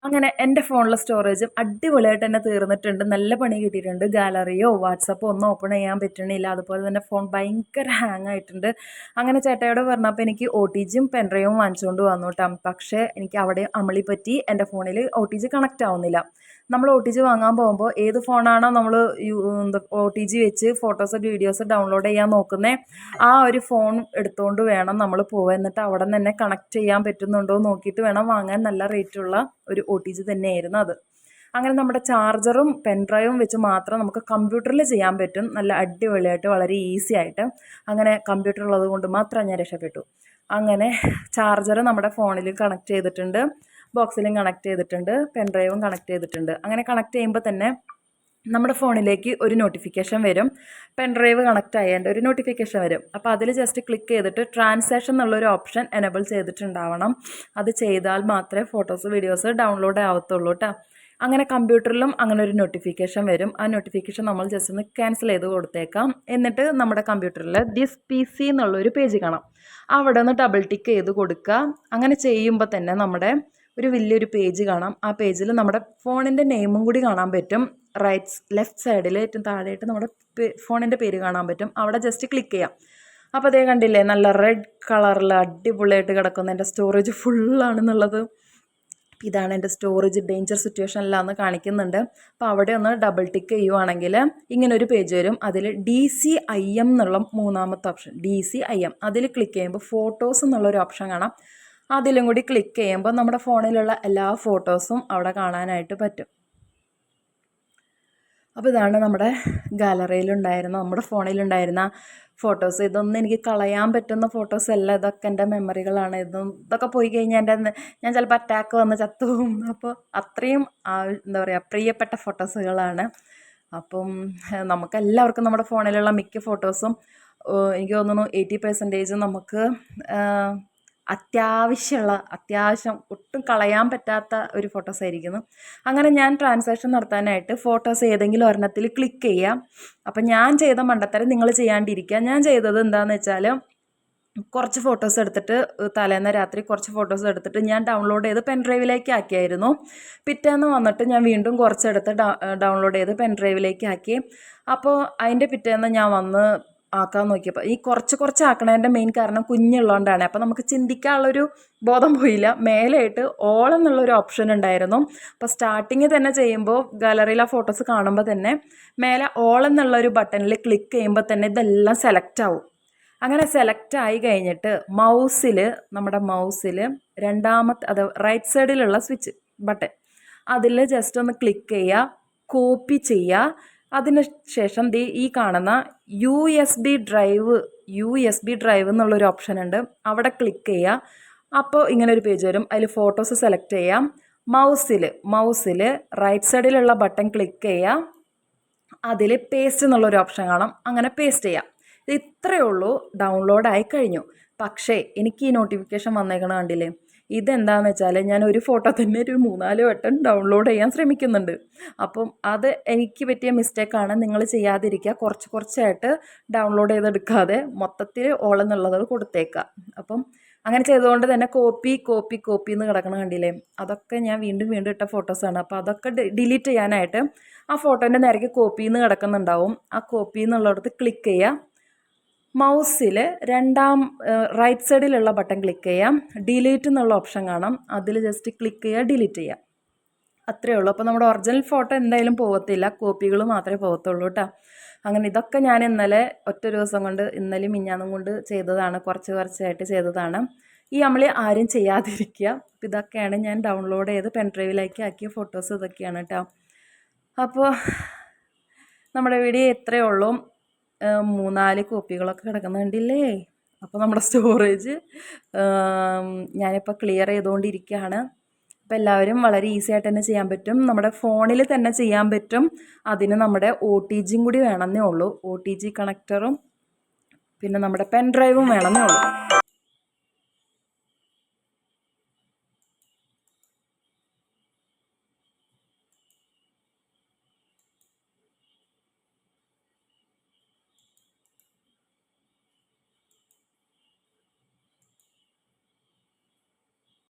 അങ്ങനെ എൻ്റെ ഫോണിലെ സ്റ്റോറേജും അടിപൊളിയായിട്ട് തന്നെ തീർന്നിട്ടുണ്ട്. നല്ല പണി കിട്ടിയിട്ടുണ്ട്. ഗാലറിയോ വാട്സപ്പോ ഒന്നും ഓപ്പൺ ചെയ്യാൻ പറ്റണില്ല. അതുപോലെ തന്നെ ഫോൺ ഭയങ്കര ഹാങ് ആയിട്ടുണ്ട്. അങ്ങനെ ചേട്ടായോട് പറഞ്ഞപ്പോൾ എനിക്ക് OTGയും പെൻഡ്രൈവും വാങ്ങിച്ചുകൊണ്ട് വന്നു കേട്ടോ. പക്ഷേ എനിക്ക് അവിടെ അമളി പറ്റി എൻ്റെ ഫോണിൽ OTG കണക്റ്റ് ആവുന്നില്ല. നമ്മൾ OTG വാങ്ങാൻ പോകുമ്പോൾ ഏത് ഫോണാണോ നമ്മൾ OTG വെച്ച് ഫോട്ടോസ് വീഡിയോസ് ഡൗൺലോഡ് ചെയ്യാൻ നോക്കുന്നത്, ആ ഒരു ഫോൺ എടുത്തുകൊണ്ട് വേണം നമ്മൾ പോവുക. എന്നിട്ട് അവിടെ നിന്ന് തന്നെ കണക്ട് ചെയ്യാൻ പറ്റുന്നുണ്ടോ നോക്കിയിട്ട് വേണം വാങ്ങാൻ. നല്ല റേറ്റുള്ള ഒരു OTG തന്നെയായിരുന്നു അത്. അങ്ങനെ നമ്മുടെ ചാർജറും പെൻഡ്രൈവും വെച്ച് മാത്രം നമുക്ക് കമ്പ്യൂട്ടറിൽ ചെയ്യാൻ പറ്റും. നല്ല അടിപൊളിയായിട്ട് വളരെ ഈസി ആയിട്ട്. അങ്ങനെ കമ്പ്യൂട്ടർ ഉള്ളത് കൊണ്ട് മാത്രം ഞാൻ രക്ഷപ്പെട്ടു. അങ്ങനെ ചാർജർ നമ്മുടെ ഫോണിൽ കണക്ട് ചെയ്തിട്ടുണ്ട്, ബോക്സിലും കണക്ട് ചെയ്തിട്ടുണ്ട്, പെൻഡ്രൈവും കണക്ട് ചെയ്തിട്ടുണ്ട്. അങ്ങനെ കണക്ട് ചെയ്യുമ്പോൾ തന്നെ നമ്മുടെ ഫോണിലേക്ക് ഒരു നോട്ടിഫിക്കേഷൻ വരും. പെൻഡ്രൈവ് കണക്റ്റ് ആയതിൻ്റെ ഒരു നോട്ടിഫിക്കേഷൻ വരും. അപ്പോൾ അതിൽ ജസ്റ്റ് ക്ലിക്ക് ചെയ്തിട്ട് ട്രാൻസാക്ഷൻ എന്നുള്ളൊരു ഓപ്ഷൻ എനേബിൾ ചെയ്തിട്ടുണ്ടാവണം. അത് ചെയ്താൽ മാത്രമേ ഫോട്ടോസ് വീഡിയോസ് ഡൗൺലോഡ് ആവത്തുള്ളൂ കേട്ടോ. അങ്ങനെ കമ്പ്യൂട്ടറിലും അങ്ങനെ ഒരു നോട്ടിഫിക്കേഷൻ വരും. ആ നോട്ടിഫിക്കേഷൻ നമ്മൾ ജസ്റ്റ് ഒന്ന് ക്യാൻസൽ ചെയ്ത് കൊടുത്തേക്കാം. എന്നിട്ട് നമ്മുടെ കമ്പ്യൂട്ടറിൽ ദിസ് PC എന്നുള്ളൊരു പേജ് കാണാം. അവിടെ ഒന്ന് ഡബിൾ ടിക്ക് ചെയ്ത് കൊടുക്കുക. അങ്ങനെ ചെയ്യുമ്പോൾ തന്നെ നമ്മുടെ ഒരു വലിയൊരു പേജ് കാണാം. ആ പേജിൽ നമ്മുടെ ഫോണിൻ്റെ നെയിമും കൂടി കാണാൻ പറ്റും. ലെഫ്റ്റ് സൈഡിൽ ഏറ്റവും താഴെയായിട്ട് നമ്മുടെ ഫോണിൻ്റെ പേര് കാണാൻ പറ്റും. അവിടെ ജസ്റ്റ് ക്ലിക്ക് ചെയ്യാം. അപ്പോൾ അതേ കണ്ടില്ലേ, നല്ല റെഡ് കളറിൽ അടിപൊളിയായിട്ട് കിടക്കുന്ന എൻ്റെ സ്റ്റോറേജ് ഫുള്ളാണെന്നുള്ളത്. ഇതാണ് എൻ്റെ സ്റ്റോറേജ് ഡേഞ്ചർ സിറ്റുവേഷനിലാണെന്ന് കാണിക്കുന്നുണ്ട്. അപ്പോൾ അവിടെ ഒന്ന് ഡബിൾ ടിക്ക് ചെയ്യുവാണെങ്കിൽ ഇങ്ങനൊരു പേജ് വരും. അതിൽ DCIM എന്നുള്ള മൂന്നാമത്തെ ഓപ്ഷൻ, DCIM, അതിൽ ക്ലിക്ക് ചെയ്യുമ്പോൾ ഫോട്ടോസ് എന്നുള്ളൊരു ഓപ്ഷൻ കാണാം. അതിലും കൂടി ക്ലിക്ക് ചെയ്യുമ്പോൾ നമ്മുടെ ഫോണിലുള്ള എല്ലാ ഫോട്ടോസും അവിടെ കാണാനായിട്ട് പറ്റും. അപ്പോൾ ഇതാണ് നമ്മുടെ ഗാലറിയിലുണ്ടായിരുന്ന, നമ്മുടെ ഫോണിലുണ്ടായിരുന്ന ഫോട്ടോസ്. ഇതൊന്നും എനിക്ക് കളയാൻ പറ്റുന്ന ഫോട്ടോസ് അല്ല. ഇതൊക്കെ എൻ്റെ മെമ്മറികളാണ്. ഇതൊക്കെ പോയി കഴിഞ്ഞാൽ ഞാൻ ചിലപ്പോൾ അറ്റാക്ക് വന്ന് ചത്തുപോകും. അപ്പോൾ അത്രയും എന്താ പറയുക, പ്രിയപ്പെട്ട ഫോട്ടോസുകളാണ്. അപ്പം നമുക്കെല്ലാവർക്കും നമ്മുടെ ഫോണിലുള്ള മിക്ക ഫോട്ടോസും എനിക്ക് തോന്നുന്നു 80% നമുക്ക് അത്യാവശ്യം ഒട്ടും കളയാൻ പറ്റാത്ത ഒരു ഫോട്ടോസ് ആയിരിക്കുന്നു. അങ്ങനെ ഞാൻ ട്രാൻസാക്ഷൻ നടത്താനായിട്ട് ഫോട്ടോസ് ഏതെങ്കിലും ഒരെണ്ണത്തിൽ ക്ലിക്ക് ചെയ്യാം. അപ്പം ഞാൻ ചെയ്ത മണ്ടത്തരം നിങ്ങൾ ചെയ്യാണ്ടിരിക്കുക. ഞാൻ ചെയ്തത് എന്താണെന്ന് വെച്ചാൽ, കുറച്ച് ഫോട്ടോസ് എടുത്തിട്ട് തലേന്ന് രാത്രി കുറച്ച് ഫോട്ടോസ് എടുത്തിട്ട് ഞാൻ ഡൗൺലോഡ് ചെയ്ത് പെൻഡ്രൈവിലേക്ക് ആക്കിയായിരുന്നു. പിറ്റേന്ന് വന്നിട്ട് ഞാൻ വീണ്ടും കുറച്ചെടുത്ത് ഡൗൺലോഡ് ചെയ്ത് പെൻഡ്രൈവിലേക്ക് ആക്കി. അപ്പോൾ അതിൻ്റെ പിറ്റേന്ന് ഞാൻ വന്ന് ആക്കാൻ നോക്കിയപ്പോൾ ഈ കുറച്ച് ആക്കണതിൻ്റെ മെയിൻ കാരണം കുഞ്ഞുള്ളതുകൊണ്ടാണ്. അപ്പോൾ നമുക്ക് ചിന്തിക്കാനുള്ളൊരു ബോധം പോയില്ല. മേലെയായിട്ട് ഓൾ എന്നുള്ളൊരു ഓപ്ഷൻ ഉണ്ടായിരുന്നു. അപ്പോൾ സ്റ്റാർട്ടിങ് തന്നെ ചെയ്യുമ്പോൾ ഗാലറിയിൽ ആ ഫോട്ടോസ് കാണുമ്പോൾ തന്നെ മേലെ ഓൾ എന്നുള്ളൊരു ബട്ടണിൽ ക്ലിക്ക് ചെയ്യുമ്പോൾ തന്നെ ഇതെല്ലാം സെലക്ട് ആവും. അങ്ങനെ സെലക്ട് ആയി കഴിഞ്ഞിട്ട് നമ്മുടെ മൗസിൽ അത് റൈറ്റ് സൈഡിലുള്ള സ്വിച്ച് ബട്ടൺ, അതിൽ ജസ്റ്റ് ഒന്ന് ക്ലിക്ക് ചെയ്യുക, കോപ്പി ചെയ്യുക. അതിന് ശേഷം ഈ കാണുന്ന USB ഡ്രൈവ് എന്നുള്ളൊരു ഓപ്ഷൻ ഉണ്ട്. അവിടെ ക്ലിക്ക് ചെയ്യുക. അപ്പോൾ ഇങ്ങനെ ഒരു പേജ് വരും. അതിൽ ഫോട്ടോസ് സെലക്ട് ചെയ്യാം. മൗസിൽ റൈറ്റ് സൈഡിലുള്ള ബട്ടൺ ക്ലിക്ക് ചെയ്യുക. അതിൽ പേസ്റ്റ് എന്നുള്ളൊരു ഓപ്ഷൻ കാണാം. അങ്ങനെ പേസ്റ്റ് ചെയ്യാം. ഇത് ഇത്രയേ ഉള്ളൂ. ഡൗൺലോഡ് ആയി കഴിഞ്ഞു. പക്ഷേ എനിക്ക് ഈ നോട്ടിഫിക്കേഷൻ വന്നേക്കണ കണ്ടില്ലേ, ഇതെന്താണെന്ന് വെച്ചാൽ ഞാൻ ഒരു ഫോട്ടോ തന്നെ ഒരു 3-4 വട്ടം ഡൗൺലോഡ് ചെയ്യാൻ ശ്രമിക്കുന്നുണ്ട്. അപ്പം അത് എനിക്ക് പറ്റിയ മിസ്റ്റേക്കാണ്. നിങ്ങൾ ചെയ്യാതിരിക്കുക. കുറച്ചായിട്ട് ഡൗൺലോഡ് ചെയ്തെടുക്കാതെ മൊത്തത്തിൽ ഓൾ എന്നുള്ളത് കൊടുത്തേക്കുക. അപ്പം അങ്ങനെ ചെയ്തുകൊണ്ട് തന്നെ കോപ്പി എന്ന് കിടക്കണ കണ്ടില്ലേ, അതൊക്കെ ഞാൻ വീണ്ടും ഇട്ട ഫോട്ടോസാണ്. അപ്പോൾ അതൊക്കെ ഡിലീറ്റ് ചെയ്യാനായിട്ട് ആ ഫോട്ടോൻ്റെ നേരേക്ക് കോപ്പി എന്ന് കിടക്കുന്നുണ്ടാവും. ആ കോപ്പി എന്നുള്ളിടത്ത് ക്ലിക്ക് ചെയ്യുക. മൗസിൽ റൈറ്റ് സൈഡിലുള്ള ബട്ടൺ ക്ലിക്ക് ചെയ്യാം. ഡിലീറ്റ് എന്നുള്ള ഓപ്ഷൻ കാണാം. അതിൽ ജസ്റ്റ് ക്ലിക്ക് ചെയ്യുക, ഡിലീറ്റ് ചെയ്യാം. അത്രയേ ഉള്ളൂ. അപ്പോൾ നമ്മുടെ ഒറിജിനൽ ഫോട്ടോ എന്തായാലും പോകത്തില്ല, കോപ്പികൾ മാത്രമേ പോകത്തുള്ളൂ കേട്ടോ. അങ്ങനെ ഇതൊക്കെ ഞാൻ ഒറ്റ ദിവസം കൊണ്ട്, ഇന്നലെയും മിഞ്ഞാന്നും കൊണ്ട് ചെയ്തതാണ്. കുറച്ചായിട്ട് ചെയ്തതാണ്. ഈ അമളി ആരും ചെയ്യാതിരിക്കുക. അപ്പോൾ ഇതൊക്കെയാണ് ഞാൻ ഡൗൺലോഡ് ചെയ്ത് പെൻഡ്രൈവിലേക്ക് ആക്കിയ ഫോട്ടോസ്. ഇതൊക്കെയാണ് കേട്ടോ. അപ്പോൾ നമ്മുടെ വീഡിയോ ഇത്രയേ ഉള്ളൂ. 3-4 കോപ്പികളൊക്കെ കിടക്കുന്ന കണ്ടില്ലേ. അപ്പോൾ നമ്മുടെ സ്റ്റോറേജ് ഞാനിപ്പോൾ ക്ലിയർ ചെയ്തുകൊണ്ടിരിക്കുകയാണ്. അപ്പോൾ എല്ലാവരും വളരെ ഈസി ആയിട്ട് തന്നെ ചെയ്യാൻ പറ്റും. നമ്മുടെ ഫോണിൽ തന്നെ ചെയ്യാൻ പറ്റും. അതിന് നമ്മുടെ OTGയും കൂടി വേണമെന്നേ ഉള്ളൂ. OTG കണക്ടറും പിന്നെ നമ്മുടെ പെൻഡ്രൈവും വേണമെന്നേ ഉള്ളൂ.